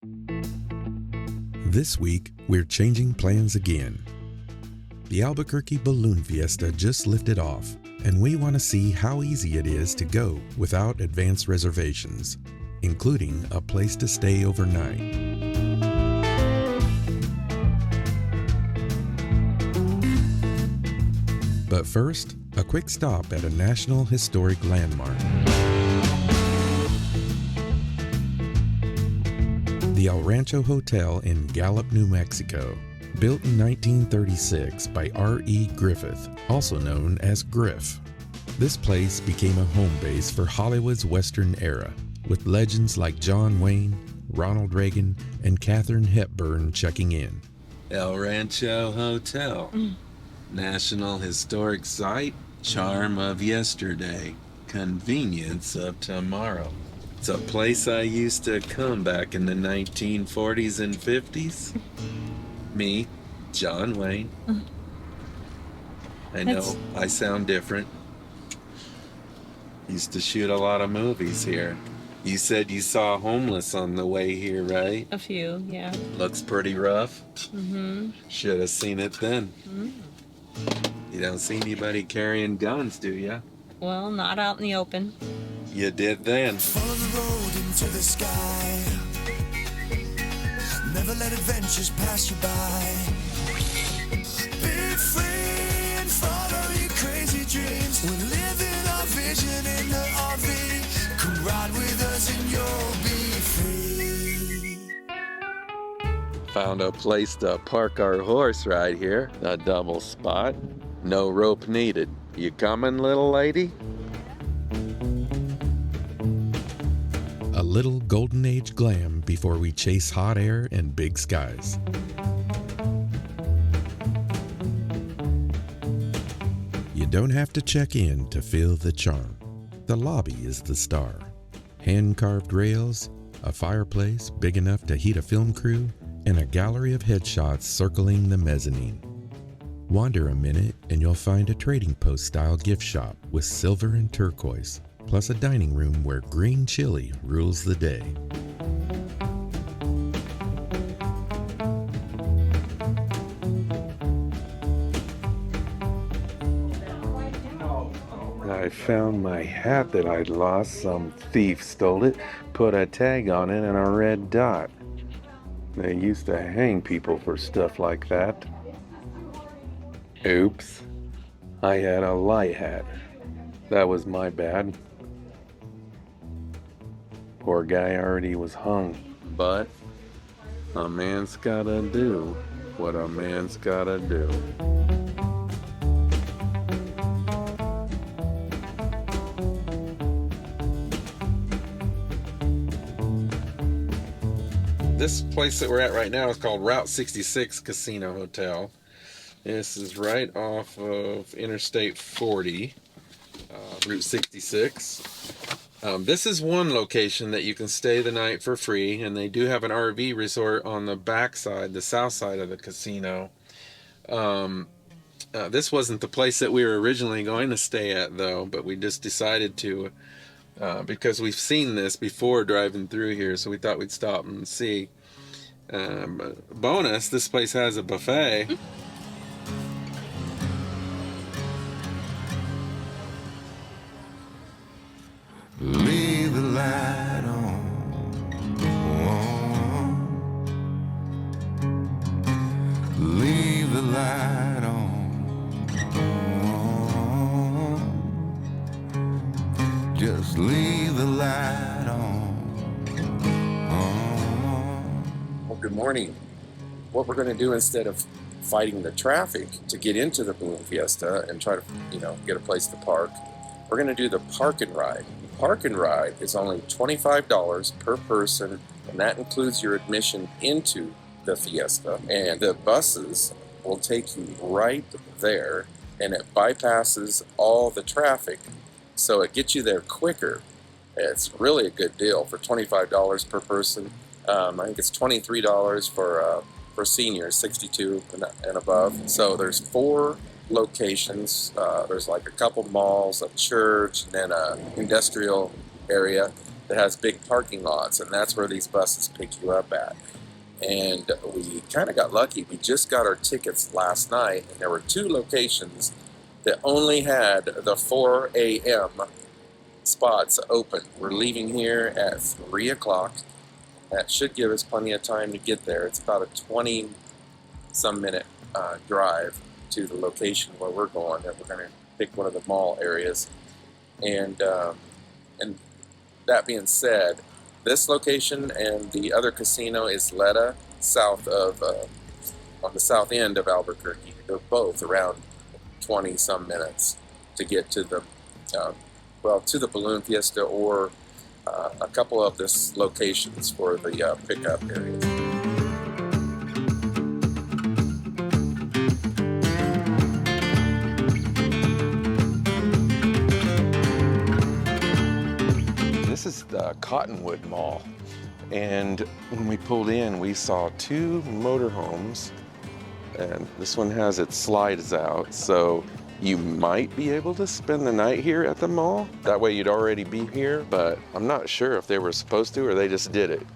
This week, we're changing plans again. The Albuquerque Balloon Fiesta just lifted off, and we want to see how easy it is to go without advance reservations, including a place to stay overnight. But first, a quick stop at a National Historic Landmark. The El Rancho Hotel in Gallup, New Mexico, built in 1936 by R.E. Griffith, also known as Griff. This place became a home base for Hollywood's Western era, with legends like John Wayne, Ronald Reagan, and Katharine Hepburn checking in. El Rancho Hotel. National Historic Site, charm of yesterday, convenience of tomorrow. It's a place I used to come back in the 1940s and 50s. Me, John Wayne. I know I sound different. Used to shoot a lot of movies here. You said you saw homeless on the way here, right? A few, yeah. Looks pretty rough. Mm-hmm. Should have seen it then. Mm. You don't see anybody carrying guns, do ya? Well, not out in the open. You did then. Follow the road into the sky. Never let adventures pass you by. Be free and follow your crazy dreams. We're living our vision in the RV. Come ride with us and you'll be free. Found a place to park our horse right here. A double spot. No rope needed. You coming, little lady? A little golden age glam before we chase hot air and big skies. You don't have to check in to feel the charm. The lobby is the star. Hand-carved rails, a fireplace big enough to heat a film crew, and a gallery of headshots circling the mezzanine. Wander a minute and you'll find a trading post style gift shop with silver and turquoise, plus a dining room where green chili rules the day. I found my hat that I'd lost. Some thief stole it, put a tag on it and a red dot. They used to hang people for stuff like that. Oops. I had a light hat. That was my bad. Poor guy already was hung. But a man's gotta do what a man's gotta do. This place that we're at right now is called Route 66 Casino Hotel. This is right off of Interstate 40, Route 66. This is one location that you can stay the night for free, and they do have an RV resort on the back side, the south side of the casino. This wasn't the place that we were originally going to stay at, though, but we just decided to, because we've seen this before driving through here, so we thought we'd stop and see. Bonus, this place has a buffet. Leave the light on. Leave the light on. Just leave the light on. Well, good morning. What we're going to do instead of fighting the traffic to get into the Balloon Fiesta and try to, get a place to park, we're going to do the park and ride. Park and ride is only $25 per person, and that includes your admission into the Fiesta. And the buses will take you right there, and it bypasses all the traffic, so it gets you there quicker. It's really a good deal for $25 per person. I think it's $23 for seniors, 62 and above. So there's 4 locations. There's like a couple malls, a church, and then an industrial area. that has big parking lots, and that's where these buses pick you up at. And we kind of got lucky. We just got our tickets last night, and there were 2 locations that only had the 4 a.m. spots open. We're leaving here at 3 o'clock. That should give us plenty of time to get there. It's about a 20-some minute drive to the location where we're going. That we're going to pick one of the mall areas. And that being said, this location and the other casino is Letta, south of on the south end of Albuquerque. They're both around 20-some minutes to get to the to the Balloon Fiesta or a couple of this locations for the pickup areas. This is the Cottonwood Mall, and when we pulled in, we saw 2 motorhomes, and this one has its slides out, so you might be able to spend the night here at the mall. That way you'd already be here, but I'm not sure if they were supposed to or they just did it.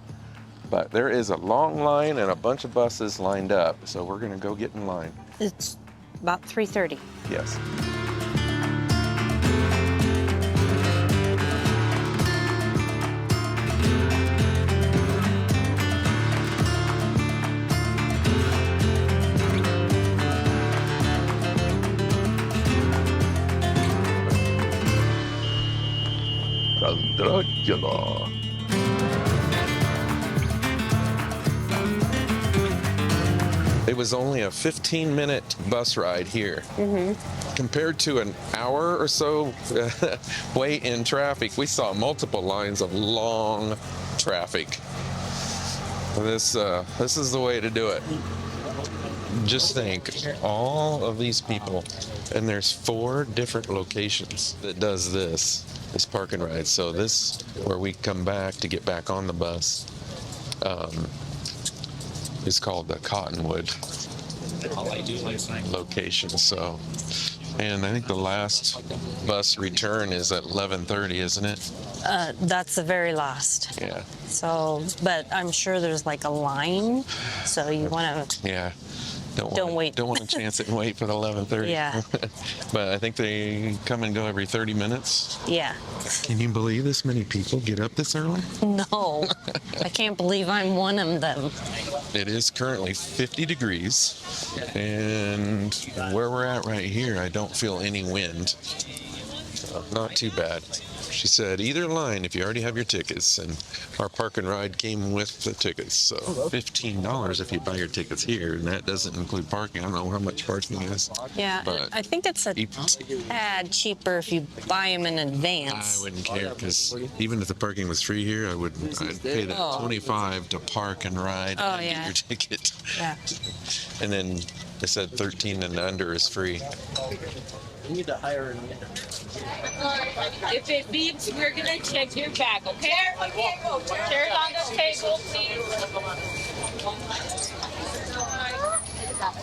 But there is a long line and a bunch of buses lined up, so we're gonna go get in line. It's about 3:30. Yes. Dracula. It was only a 15-minute bus ride here. Compared to an hour or so wait in traffic, we saw multiple lines of long traffic. This is the way to do it. Just think, all of these people, and there's 4 different locations that does this park and ride. So this, where we come back to get back on the bus, is called the Cottonwood location. So, and I think the last bus return is at 11:30, isn't it? That's the very last. Yeah. So, but I'm sure there's like a line, so you want to. Yeah. Don't wait. Don't want to chance it and wait for the 11:30. Yeah. But I think they come and go every 30 minutes. Yeah. Can you believe this many people get up this early? No, I can't believe I'm one of them. It is currently 50 degrees, and where we're at right here, I don't feel any wind. So not too bad. She said either line if you already have your tickets, and our park and ride came with the tickets. So $15 if you buy your tickets here, and that doesn't include parking. I don't know how much parking is. Yeah, but I think it's a tad cheaper if you buy them in advance. I wouldn't care, because even if the parking was free here, I'd pay that $25 to park and ride and get your ticket. Yeah. And then they said 13 and under is free. We need to hire an If it beeps, we're gonna check your bag, okay? Chairs on the table, please.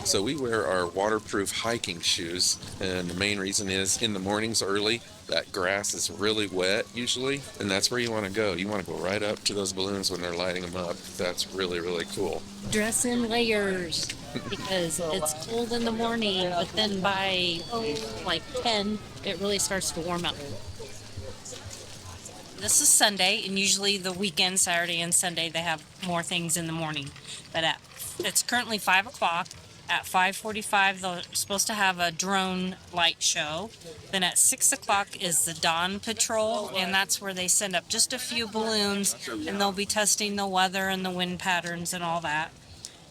So we wear our waterproof hiking shoes, and the main reason is in the mornings early, that grass is really wet usually, and that's where you want to go. You want to go right up to those balloons when they're lighting them up. That's really, really cool. Dress in layers because it's cold in the morning, but then by like 10, it really starts to warm up. This is Sunday, and usually the weekend, Saturday and Sunday, they have more things in the morning. But it's currently 5 o'clock. At 5:45, they're supposed to have a drone light show. Then at 6 o'clock is the dawn patrol, and that's where they send up just a few balloons, and they'll be testing the weather and the wind patterns and all that.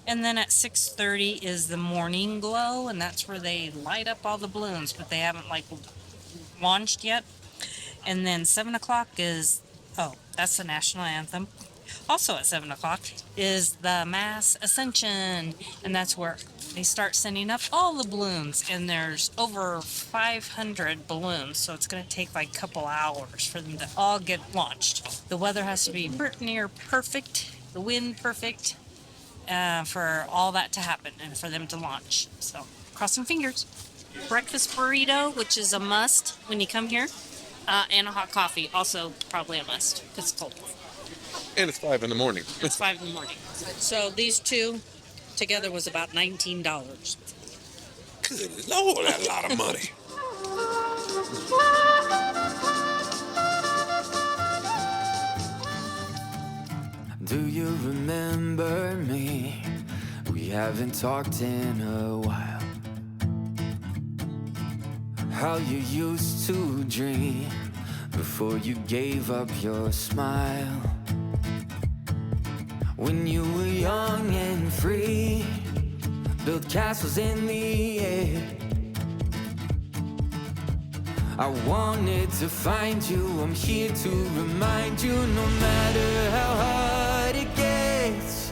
And then at 6:30 is the morning glow, and that's where they light up all the balloons, but they haven't launched yet. And then 7 o'clock is, that's the national anthem. Also at 7 o'clock is the mass ascension, and that's where they start sending up all the balloons, and there's over 500 balloons, so it's going to take a couple hours for them to all get launched. The weather has to be near perfect, the wind perfect, for all that to happen and for them to launch. So cross some fingers. Breakfast burrito, which is a must when you come here. And a hot coffee, also probably a must, because it's cold. And it's 5 in the morning. It's 5 in the morning. So these two together was about $19. Good Lord, that's a lot of money. Do you remember me? We haven't talked in a while. How you used to dream before you gave up your smile. When you were young and free, built castles in the air. I wanted to find you, I'm here to remind you, no matter how hard it gets,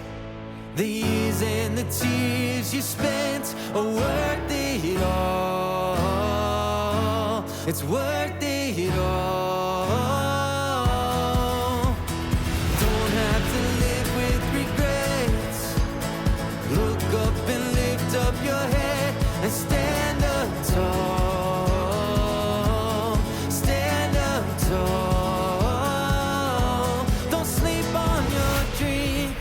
the years and the tears you spent are worth it all. It's worth it all. Don't have to live with regrets. Look up and lift up your head and stand up tall. Stand up tall. Don't sleep on your dreams.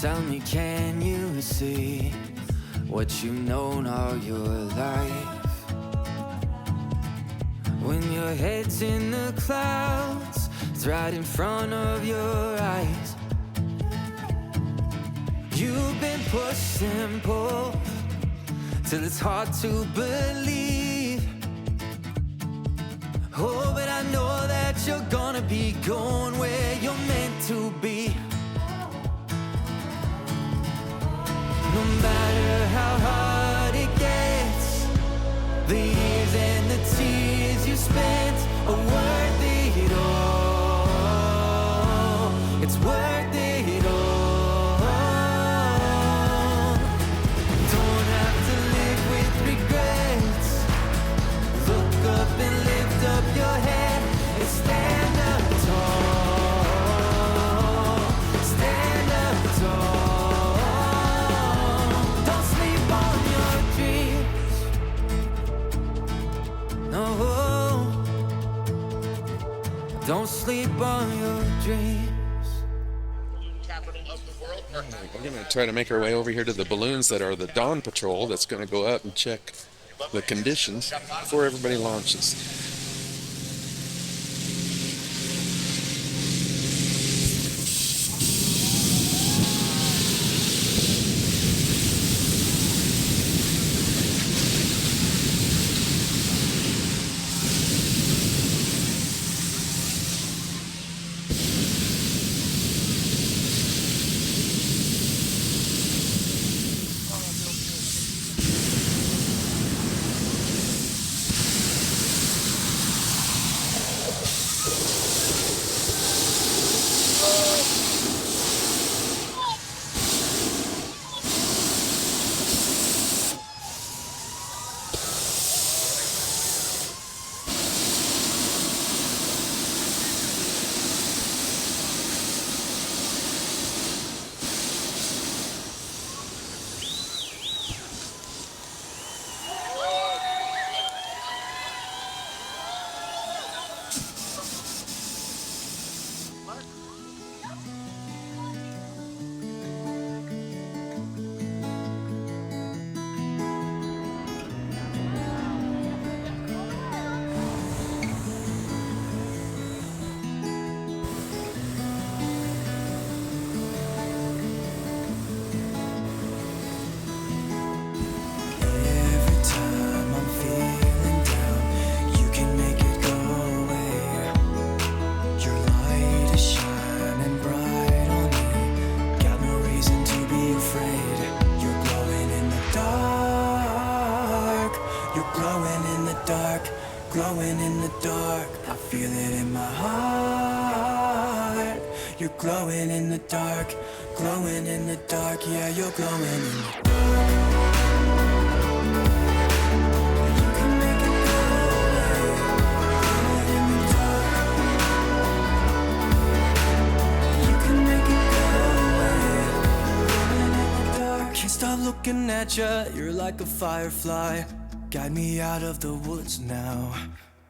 Tell me, can you see what you've known all your life? When your head's in the clouds, it's right in front of your eyes. You've been pushed and pulled till it's hard to believe. Oh, but I know that you're gonna be going where you're meant to be. No matter how hard it gets, the years and the tears you spent are worth it all. It's worth it all. Don't have to live with regrets. Look up and lift up your head and stand up tall. Stand up tall. Don't sleep on your dreams. We're going to try to make our way over here to the balloons that are the Dawn Patrol that's going to go up and check the conditions before everybody launches. glowing in the dark. I feel it in my heart. You're glowing in the dark, glowing in the dark. Yeah, you're glowing in the dark. You can make it go away. Glowing in the dark. You can make it go away. Glowing in the dark. Can't stop looking at you, you're like a firefly. Guide me out of the woods now.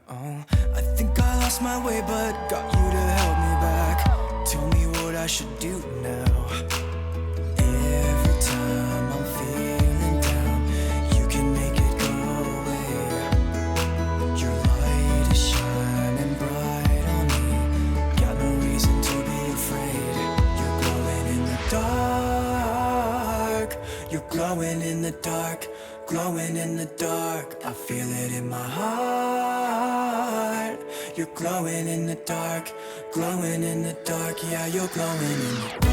Oh, I think I lost my way, but got you to help me back. Tell me what I should do now. Every time I'm feeling down, you can make it go away. Your light is shining bright on me. Got no reason to be afraid. You're glowing in the dark. You're glowing in the dark. Glowing in the dark. I feel it in my heart. You're glowing in the dark. Glowing in the dark. Yeah, you're glowing in the dark.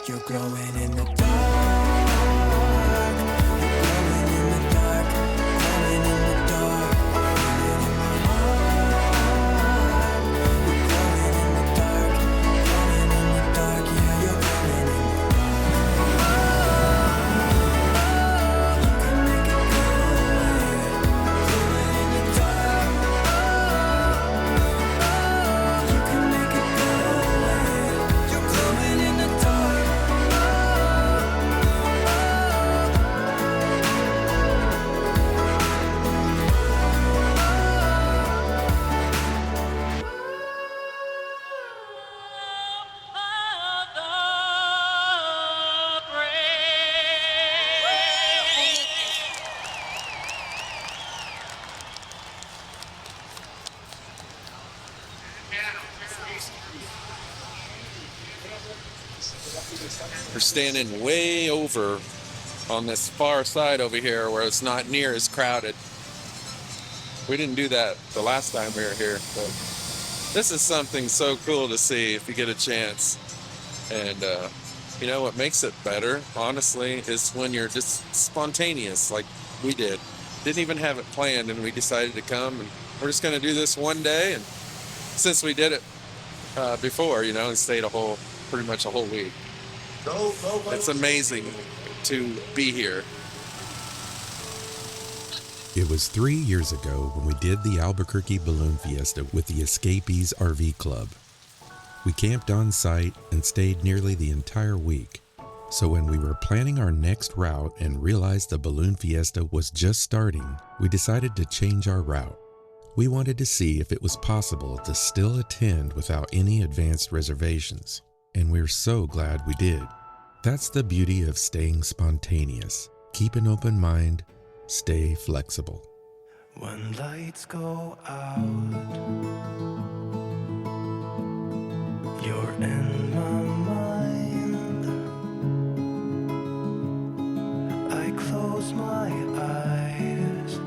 You're glowing in the dark. You're glowing in the dark. Glowing in the dark. Glowing in my heart. You're glowing in the dark. Glowing in the dark. Yeah, you're glowing in the dark. You can make it go away. Glowing in the dark. You can make it go away. You're glowing in the dark. We're standing way over on this far side over here where it's not near as crowded. We didn't do that the last time we were here, but this is something so cool to see if you get a chance. And you know what makes it better, honestly, is when you're just spontaneous like we did. Didn't even have it planned, and we decided to come, and we're just going to do this one day. And since we did it before, you know, and stayed pretty much a whole week. It's amazing to be here. It was 3 years ago when we did the Albuquerque Balloon Fiesta with the Escapees RV Club. We camped on site and stayed nearly the entire week. So when we were planning our next route and realized the Balloon Fiesta was just starting, we decided to change our route. We wanted to see if it was possible to still attend without any advanced reservations. And we're so glad we did. That's the beauty of staying spontaneous. Keep an open mind, stay flexible. When lights go out, you're in my mind. I close my eyes,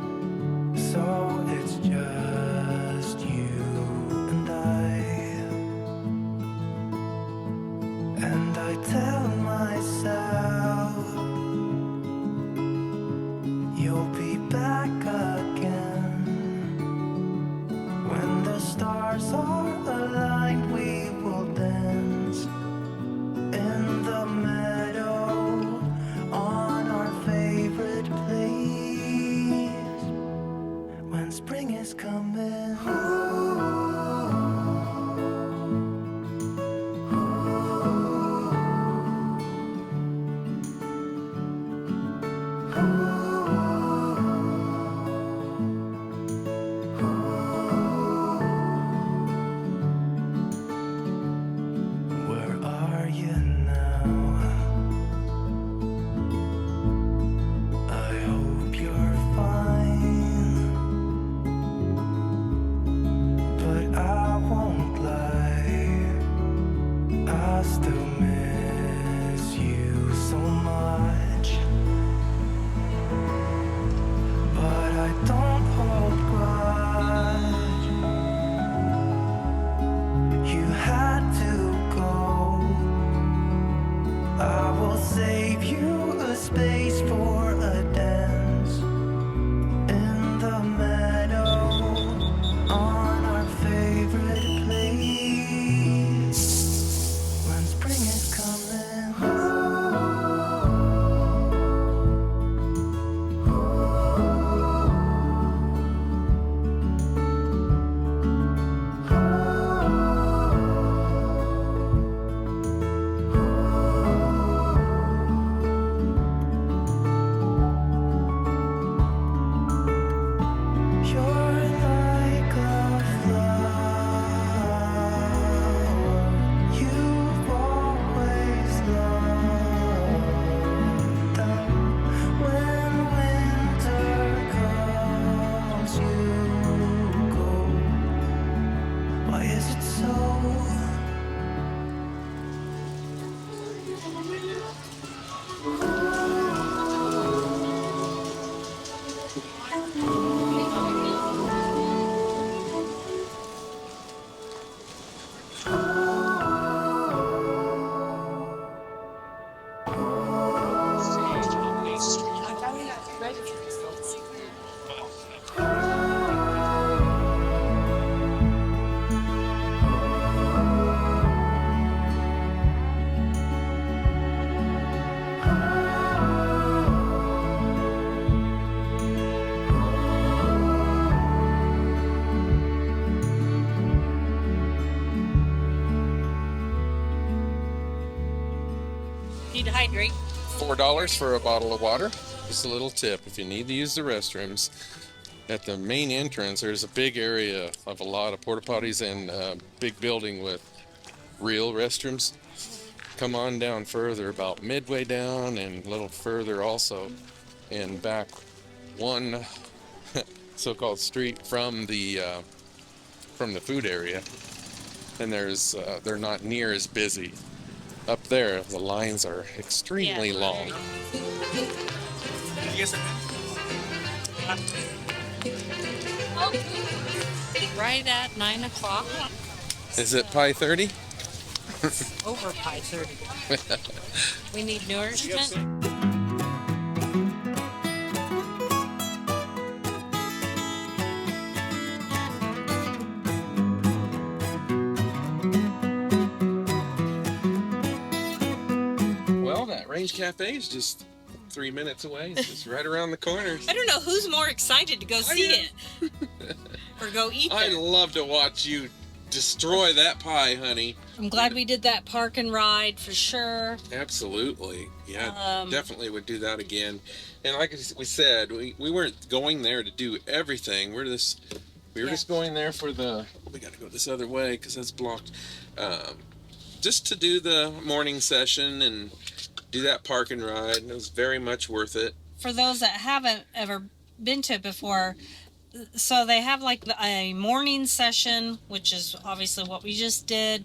so it's just you and I tell myself you'll be back again. When the stars are aligned, we will dance in the meadow on our favorite place. When spring is coming, save you a space for a dance in the Need to hydrate. $4 for a bottle of water. Just a little tip if you need to use the restrooms. At the main entrance, there's a big area of a lot of porta potties and a big building with real restrooms. Come on down further, about midway down and a little further also, and back one so-called street from the food area. And they're not near as busy. Up there, the lines are extremely long. Right at 9 o'clock. Is it pie 30? Over pie 30. We need nourishment. Well, that Range Cafe is just 3 minutes away. It's just right around the corner. I don't know who's more excited to go see it or go eat I there. love to watch you destroy that pie, honey. I'm glad we did that park and ride for sure. Absolutely. Yeah, definitely would do that again. And like we said, we weren't going there to do everything. We were just going there for we got to go this other way because that's blocked. Just to do the morning session and do that park and ride. And it was very much worth it. For those that haven't ever been to it before, so they have like a morning session, which is obviously what we just did.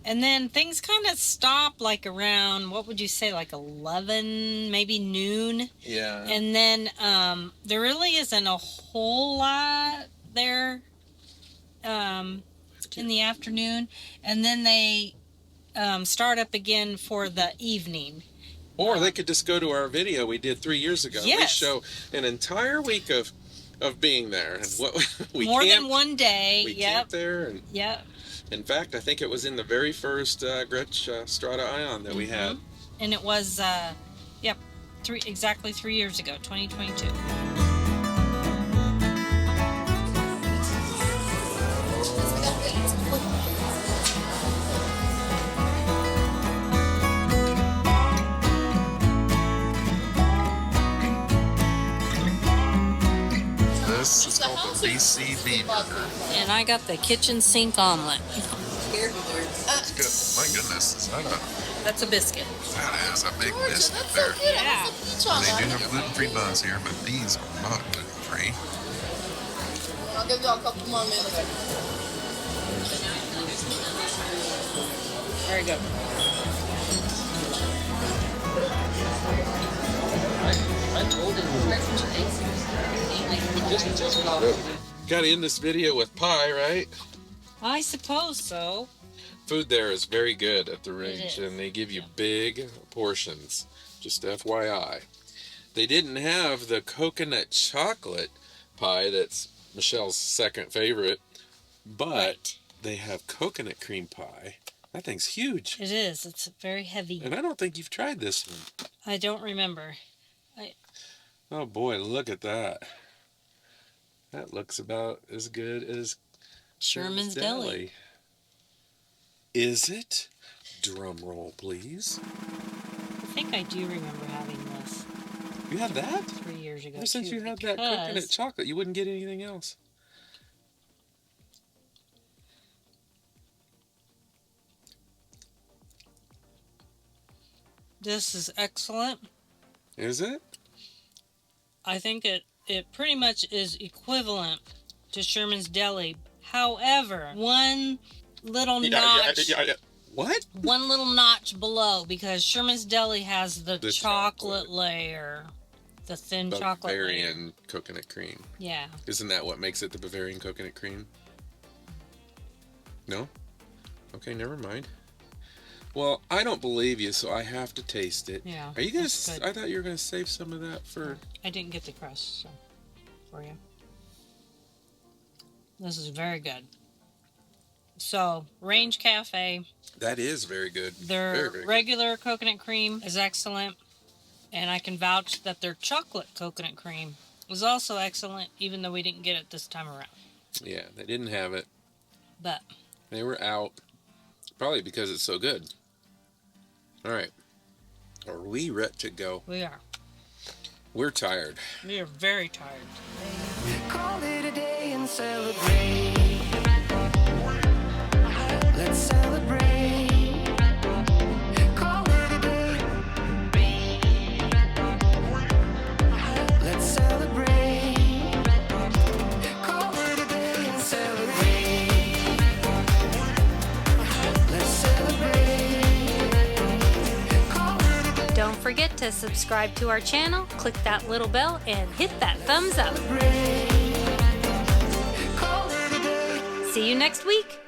And then things kind of stop like around, what would you say, like 11, maybe noon? Yeah. And then there really isn't a whole lot there in the afternoon. And then they start up again for the evening. Or they could just go to our video we did 3 years ago. Yes. We show an entire week of being there. And what we More camped, than one day. We Yep. camped there. And Yep. in fact, I think it was in the very first Gretsch Strata Ion that we had. And it was, exactly 3 years ago, 2022. This is called the BCB burger. And I got the kitchen sink omelet. It's good. My goodness, is that That's a biscuit. that is a big biscuit there. Yeah. They do have gluten-free buns here, but these are not gluten-free. I'll give y'all a couple more minutes. Very good. Got to end this video with pie, right? I suppose so. Food there is very good at the range, is. and they give you big portions. Just FYI. They didn't have the coconut chocolate pie that's Michelle's second favorite, but they have coconut cream pie. That thing's huge. It is. It's very heavy. And I don't think you've tried this one. I don't remember. Oh boy, look at that. That looks about as good as Sherman's Deli. Is it? Drum roll, please. I think I do remember having this You had that? 3 years ago. Ever since too, you had that because coconut chocolate, you wouldn't get anything else. This is excellent. Is it? I think it pretty much is equivalent to Sherman's Deli. However, one little notch. What? One little notch below, because Sherman's Deli has the chocolate layer, the thin chocolate layer. Bavarian coconut cream. Yeah. Isn't that what makes it the Bavarian coconut cream? No? Okay, never mind. Well, I don't believe you, so I have to taste it. Yeah. Are you gonna? that's good. I thought you were gonna save some of that for. I didn't get the crust, so for you. This is very good. So, Range Cafe. That is very good. Their Very, very good. regular coconut cream is excellent, and I can vouch that their chocolate coconut cream was also excellent, even though we didn't get it this time around. Yeah, they didn't have it. But They were out. Probably because it's so good. All right. we ready to go. We are. We're tired. We are very tired. Call it a day and celebrate. Let's celebrate. Call it a day. Let's celebrate. Call it a day and celebrate. Let's celebrate. Call it a day. Don't forget to subscribe to our channel, click that little bell, and hit that thumbs up. Call it a day. See you next week.